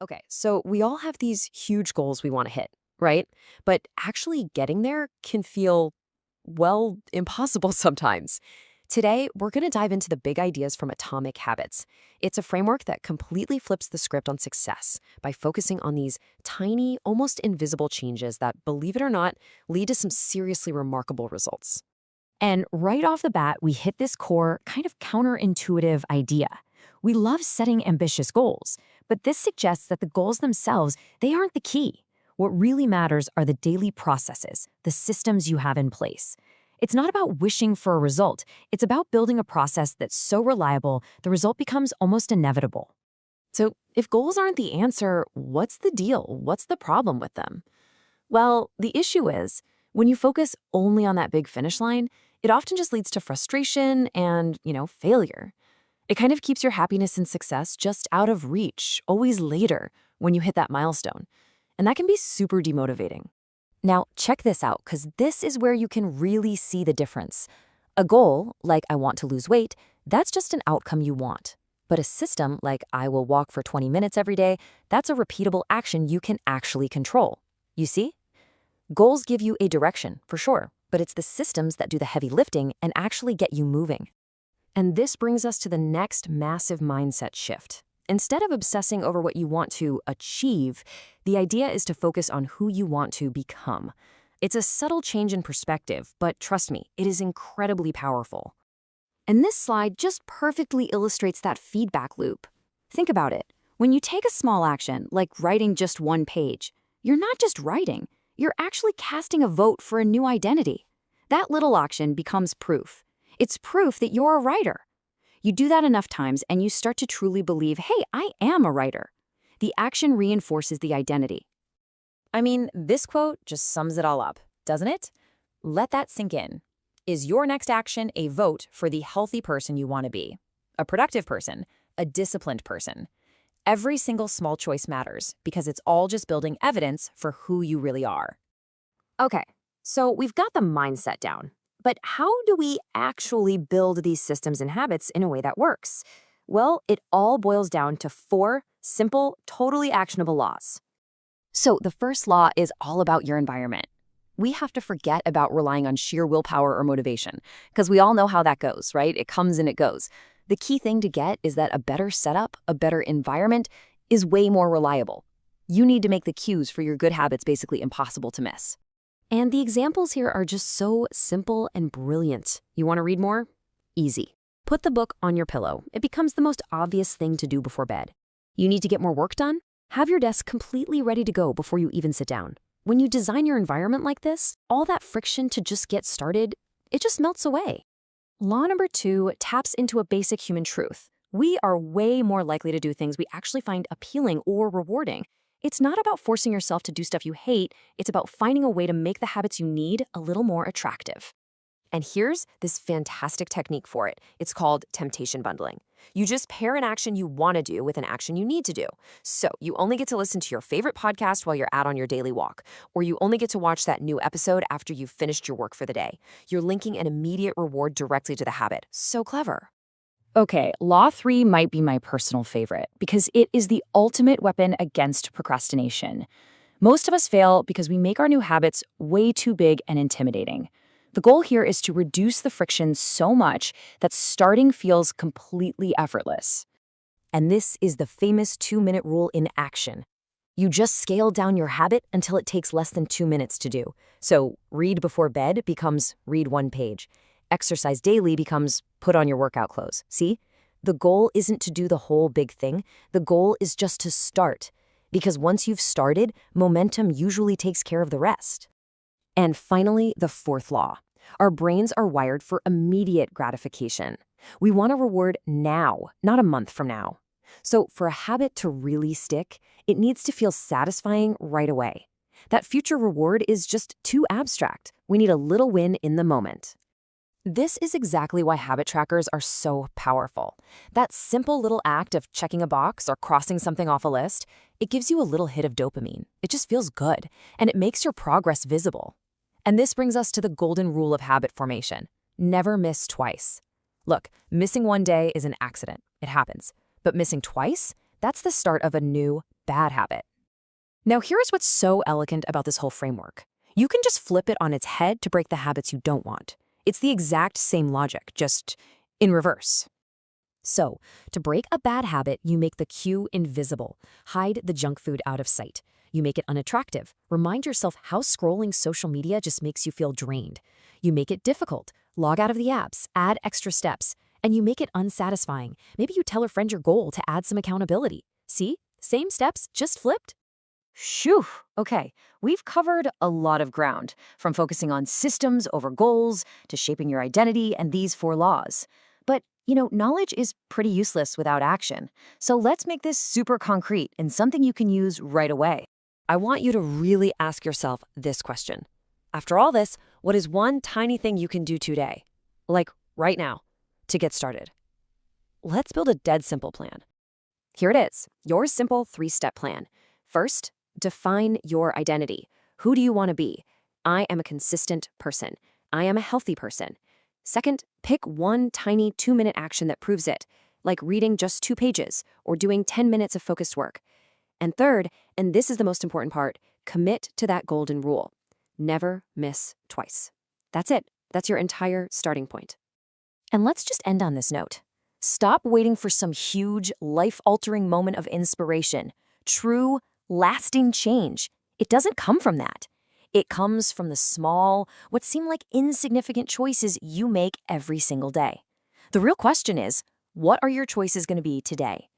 Okay, so we all have these huge goals we want to hit, right? But actually getting there can feel, well, impossible sometimes. Today, we're going to dive into the big ideas from Atomic Habits. It's a framework that completely flips the script on success by focusing on these tiny, almost invisible changes that, believe it or not, lead to some seriously remarkable results. And right off the bat, we hit this core, kind of counterintuitive idea. We love setting ambitious goals, but this suggests that the goals themselves, they aren't the key. What really matters are the daily processes, the systems you have in place. It's not about wishing for a result. It's about building a process that's so reliable, the result becomes almost inevitable. So, if goals aren't the answer, what's the deal? What's the problem with them? Well, the issue is, when you focus only on that big finish line, it often just leads to frustration and, failure. It kind of keeps your happiness and success just out of reach, always later, when you hit that milestone. And that can be super demotivating. Now, check this out, because this is where you can really see the difference. A goal, like I want to lose weight, that's just an outcome you want. But a system, like I will walk for 20 minutes every day, that's a repeatable action you can actually control. You see? Goals give you a direction, for sure, but it's the systems that do the heavy lifting and actually get you moving. And this brings us to the next massive mindset shift. Instead of obsessing over what you want to achieve, the idea is to focus on who you want to become. It's a subtle change in perspective, but trust me, it is incredibly powerful. And this slide just perfectly illustrates that feedback loop. Think about it. When you take a small action, like writing just one page, you're not just writing, you're actually casting a vote for a new identity. That little action becomes proof. It's proof that you're a writer. You do that enough times and you start to truly believe, hey, I am a writer. The action reinforces the identity. I mean, this quote just sums it all up, doesn't it? Let that sink in. Is your next action a vote for the healthy person you want to be? A productive person? A disciplined person? Every single small choice matters because it's all just building evidence for who you really are. Okay, so we've got the mindset down. But how do we actually build these systems and habits in a way that works? Well, it all boils down to 4 simple, totally actionable laws. So the first law is all about your environment. We have to forget about relying on sheer willpower or motivation, because we all know how that goes, right? It comes and it goes. The key thing to get is that a better setup, a better environment, is way more reliable. You need to make the cues for your good habits basically impossible to miss. And the examples here are just so simple and brilliant. You want to read more? Easy. Put the book on your pillow. It becomes the most obvious thing to do before bed. You need to get more work done? Have your desk completely ready to go before you even sit down. When you design your environment like this, all that friction to just get started, it just melts away. Law number 2 taps into a basic human truth. We are way more likely to do things we actually find appealing or rewarding. It's not about forcing yourself to do stuff you hate, it's about finding a way to make the habits you need a little more attractive. And here's this fantastic technique for it. It's called temptation bundling. You just pair an action you want to do with an action you need to do. So you only get to listen to your favorite podcast while you're out on your daily walk, or you only get to watch that new episode after you've finished your work for the day. You're linking an immediate reward directly to the habit. So clever. Okay, Law 3 might be my personal favorite because it is the ultimate weapon against procrastination. Most of us fail because we make our new habits way too big and intimidating. The goal here is to reduce the friction so much that starting feels completely effortless. And this is the famous 2-minute rule in action. You just scale down your habit until it takes less than 2 minutes to do. So read before bed becomes read 1 page. Exercise daily becomes put on your workout clothes. See? The goal isn't to do the whole big thing. The goal is just to start. Because once you've started, momentum usually takes care of the rest. And finally, the 4th law. Our brains are wired for immediate gratification. We want a reward now, not a month from now. So for a habit to really stick, it needs to feel satisfying right away. That future reward is just too abstract. We need a little win in the moment. This is exactly why habit trackers are so powerful. That simple little act of checking a box or crossing something off a list, it gives you a little hit of dopamine. It just feels good, and it makes your progress visible. And this brings us to the golden rule of habit formation. Never miss twice. Look, missing one day is an accident. It happens. But missing twice? That's the start of a new, bad habit. Now, here is what's so elegant about this whole framework. You can just flip it on its head to break the habits you don't want. It's the exact same logic, just in reverse. So, to break a bad habit, you make the cue invisible. Hide the junk food out of sight. You make it unattractive. Remind yourself how scrolling social media just makes you feel drained. You make it difficult. Log out of the apps, add extra steps, and you make it unsatisfying. Maybe you tell a friend your goal to add some accountability. See? Same steps, just flipped. Phew. Okay, we've covered a lot of ground, from focusing on systems over goals to shaping your identity and these 4 laws. But, knowledge is pretty useless without action. So let's make this super concrete and something you can use right away. I want you to really ask yourself this question. After all this, what is one tiny thing you can do today, like right now, to get started? Let's build a dead simple plan. Here it is, your simple 3-step plan. First, define your identity. Who do you want to be? I am a consistent person. I am a healthy person. Second, pick one tiny 2-minute action that proves it, like reading just 2 pages or doing 10 minutes of focused work. And third, and this is the most important part, commit to that golden rule. Never miss twice. That's it. That's your entire starting point. And let's just end on this note. Stop waiting for some huge, life-altering moment of inspiration. True, lasting change. It doesn't come from that. It comes from the small, what seem like insignificant choices you make every single day. The real question is, what are your choices going to be today?